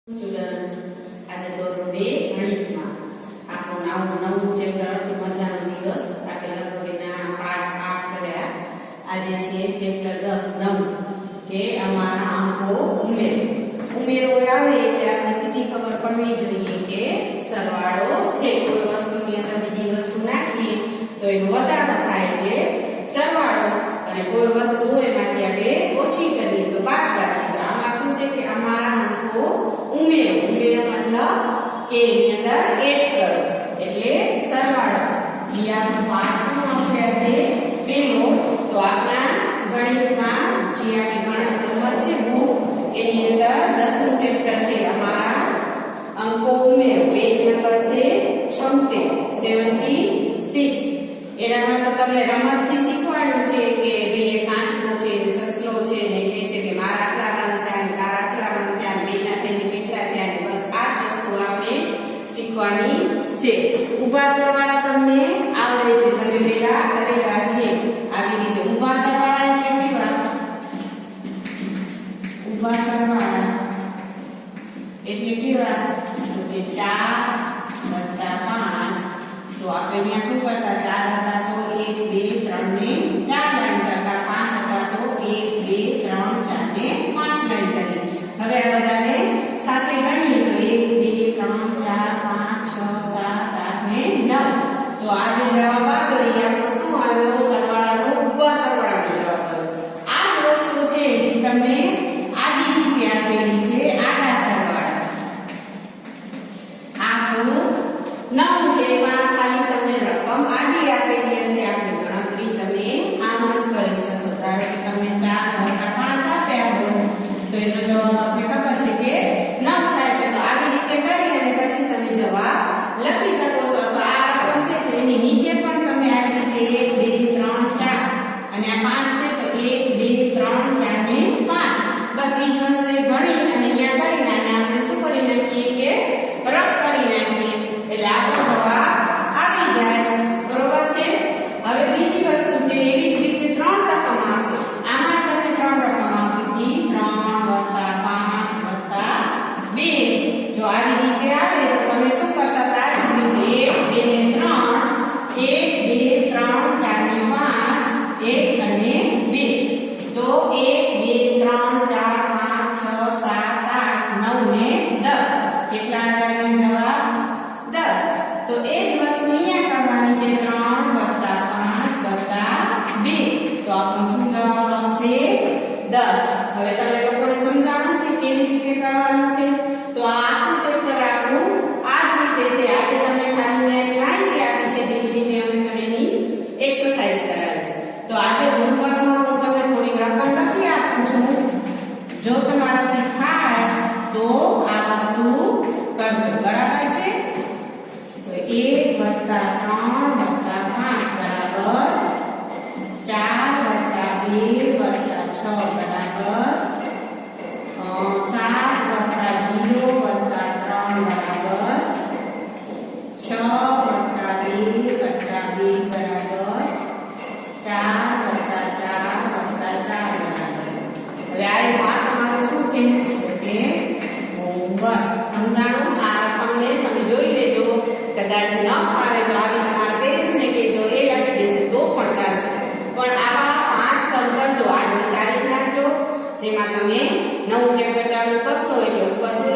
Student આજે ધોરણ 2 ગણિતમાં આપણું નવું ચેપ્ટર હતું મજાનો દિવસ. આપણે લગભગ એના પાઠ 8 કર્યા. આજે છે ચેપ્ટર 10 કે અમારા અંકો ઉમેરો આવે એટલે આપણે સીધી ખબર પડવી જોઈએ કે સરવાળો છે. કોઈ વસ્તુની અંદર બીજી વસ્તુ નાખીએ તો એનો વધારો થાય એટલે સરવાળો, અને કોઈ વસ્તુ એમાંથી આપણે ઓછી કરીએ તો બાદબાકી. તો આમાં શું છે કે અમારા અંકો ઉમેરો મતલબ કે એની અંદર એડ કરો એટલે સરવાળો. એ આપણો પાઠ શું આવશે આજે પહેલો. તો આપણા ગણિતમાં જે આપણી ગણિત છે બુક એની અંદર 10મું ચેપ્ટર છે અમારા અંકો ઉમેરો. પેજ નંબર છે 76. એનામાં તો તમને રમતથી શીખવાડ્યું છે કે બે કાચબો છે, સસલો છે ને કહે છે કે મારા આટલા રન થયા ને તારા આટલા રન થયા, બે ના થઈને કેટલા થયા ને બસ આ જ વસ્તુ આપણે શીખવાની છે. ઊભા સરવાળા તમને આવડે છે, તમે પેલા કરેલા છે આવી રીતે. ઊભા સરવાળા એટલે કેવા? ઊભા સરવાળા એટલે કેવા? તો કે 4 + 5. તો આપણે અહીંયા શું કરતા? 4 હતા તો 1 2 3 ને 4 લાઈન કરતા, 5 હતા તો 1 2 3 4 ને 5 લાઈન કરી. હવે આ બધાને સાથે ગણીએ તો 1 2 3 4 5 6 7 8 ને 9. તો આ જે જવાબ આવ્યો એ આપણો શું આવ્યો? સરવાળાનો ઊભા સરવાળાનો જવાબ આવ્યો. આ જ વસ્તુ છે જે તમને આડી રીતે આપેલી છે, આડા સરવાળા. આ થોડું નવું છે, એમાં ખાલી તમને રકમ આડી આપેલી હશે. આપણી ગણતરી તમે આમ જ કરી શકશો. ધારો કે તમને 4 + 5 આપ્યા હોય તો એનો જવાબ આપણે ખબર છે કે 9 થાય છે. તો આવી રીતે કરી અને પછી તમે જવાબ લખી શકો છો. તો આ રકમ છે તો એની નીચે પણ તમે આવી રીતે 1 2 3 4 અને આ 5 છે તો 1 2 3 4 ને 5 બસ એ જ વસ્તુ ગણી અને અહીંયા કરીને અને આપણે શું કરી નાખીએ કે રફ કરી નાખીએ એટલે આપણો જવાબ આવી જાય. બરોબર છે? હવે બીજી વસ્તુ છે એવી જ રીતે 3 રકમ આવશે. આમાં તમને 3 રકમ આવતી 3 + 5 + 2. જો આવી રીતે આવે તો તમે શું કરતા હતા? આવી રીતે 1 2 ને 3 1 2 3 4 ને 5 1 અને 2. તો 1 2 3 4 5 6 7 8 9 ને 10. કેટલા આવ્યા જવાબ? 10. તો એ જ વસ્તુ અહીંયા કરવાની છે 3 + 5 + 2. તો આપણો શું જવાબ આવશે? 10. હવે તમે લોકોને સમજાવું કે કેવી રીતે કરવાનું છે. તો આ આખું ચેપ્ટર આપણું આ જ રીતે છે. આજે તમને ખાલી મેં માહિતી આપી છે, ધીમે ધીમે હવે તમને એની એક્સરસાઇઝ કરાવીશ. તો આજે હોમવર્કમાં હું તમને થોડીક રકમ લખી આપું છું. જો તમારાથી થાય તો આ વસ્તુ કરજો. બરાબર છે? તો 1 + 3 + 5 બરાબર 4 + 2 + 6 બરાબર 7 + 0 + 3 બરાબર 6 + 2 + 2 બરાબર 4 + 4 + 4 બરાબર. હવે આ તમારું શું છે કે હોમવર્ક. સમજાણું? આ રકમને તમે જોઈ લેજો. કદાચ ન આવે તો આવી તમારા પેરેન્ટ્સને કહેજો, એ લખી દેશે તો પણ ચાલશે. પણ આવા 5 સમ કરજો. આજની તારીખ નાખજો જેમાં તમે નવું ચેપ્ટર ચાલુ કરશો એટલે ઉપર શું